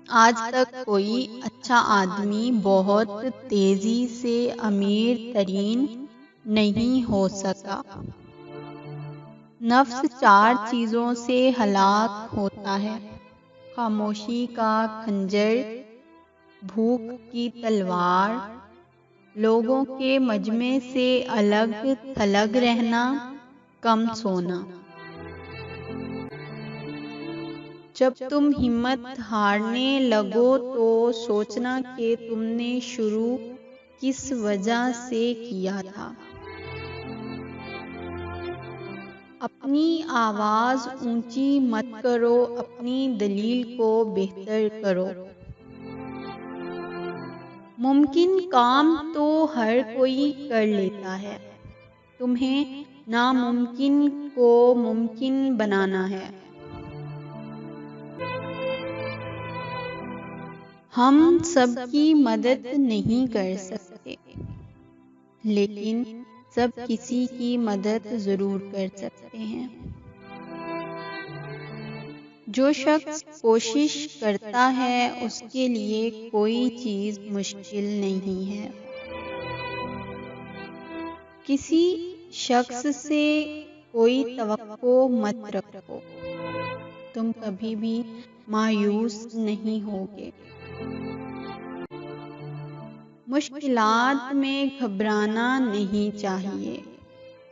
آج تک کوئی اچھا آدمی بہت تیزی سے امیر ترین نہیں ہو سکا۔ نفس 4 چیزوں سے ہلاک ہوتا ہے: خاموشی کا خنجر، بھوک کی تلوار، لوگوں کے مجمع سے الگ تھلگ رہنا، کم سونا۔ جب تم ہمت ہارنے لگو تو سوچنا کہ تم نے شروع کس وجہ سے کیا تھا۔ اپنی آواز اونچی مت کرو، اپنی دلیل کو بہتر کرو۔ ممکن کام تو ہر کوئی کر لیتا ہے، تمہیں ناممکن کو ممکن بنانا ہے۔ ہم سب کی مدد نہیں کر سکتے، لیکن سب کسی کی مدد ضرور کر سکتے ہیں۔ جو شخص کوشش کرتا ہے اس کے لیے کوئی چیز مشکل نہیں ہے۔ کسی شخص سے کوئی توقع مت رکھو، تم کبھی بھی مایوس نہیں ہوگے۔ مشکلات میں گھبرانا نہیں چاہیے،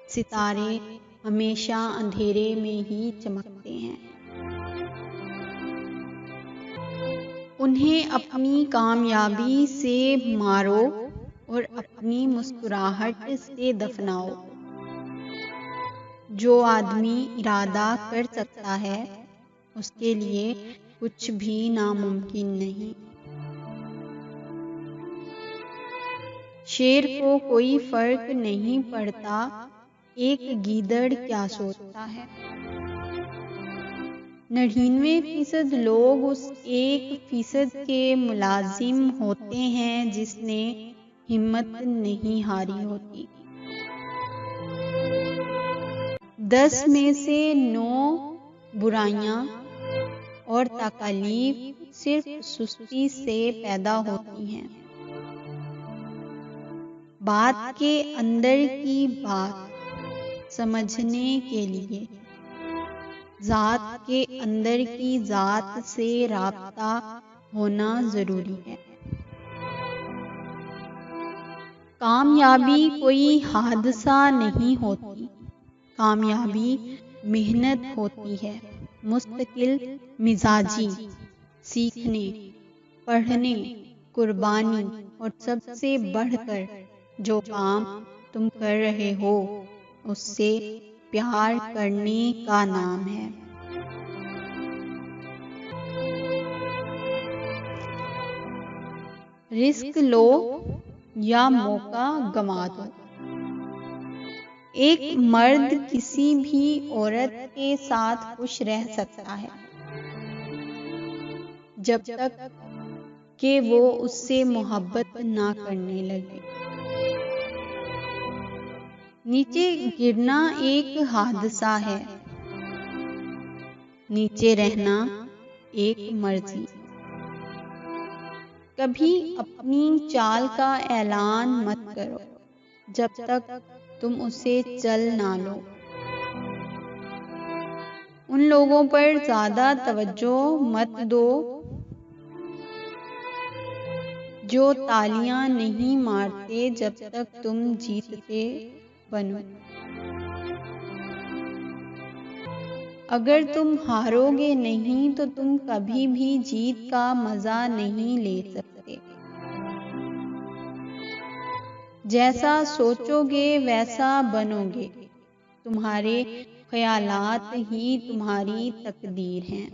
ستارے ہمیشہ اندھیرے میں ہی چمکتے ہیں۔ انہیں اپنی کامیابی سے مارو اور اپنی مسکراہٹ سے دفناؤ۔ جو آدمی ارادہ کر سکتا ہے اس کے لیے کچھ بھی ناممکن نہیں۔ شیر کو کوئی فرق نہیں پڑتا ایک گیدڑ کیا سوچتا ہے۔ 99% لوگ اس 1% کے ملازم ہوتے ہیں جس نے ہمت نہیں ہاری ہوتی۔ 10 میں سے 9 برائیاں اور تکالیف صرف سستی سے پیدا ہوتی ہیں۔ بات کے اندر کی بات سمجھنے کے لیے ذات کے اندر کی ذات سے رابطہ ہونا ضروری ہے۔ کامیابی کوئی حادثہ نہیں ہوتی، کامیابی محنت ہوتی ہے، مستقل مزاجی، سیکھنے، پڑھنے، قربانی اور سب سے بڑھ کر جو کام تم کر رہے ہو اس سے پیار کرنے کا نام ہے۔ رسک لو یا موقع گنوا دو۔ ایک مرد کسی بھی عورت کے ساتھ خوش رہ سکتا ہے جب تک کہ وہ اس سے محبت نہ کرنے لگے۔ نیچے گرنا ایک حادثہ ہے، نیچے رہنا ایک مرضی۔ کبھی اپنی چال کا اعلان مت کرو جب تک تم اسے چل نہ لو۔ ان لوگوں پر زیادہ توجہ مت دو جو تالیاں نہیں مارتے جب تک تم جیتتے بنو۔ اگر تم ہارو گے نہیں تو تم کبھی بھی جیت کا مزہ نہیں لے سکتے۔ جیسا سوچو گے ویسا بنو گے، تمہارے خیالات ہی تمہاری تقدیر ہیں۔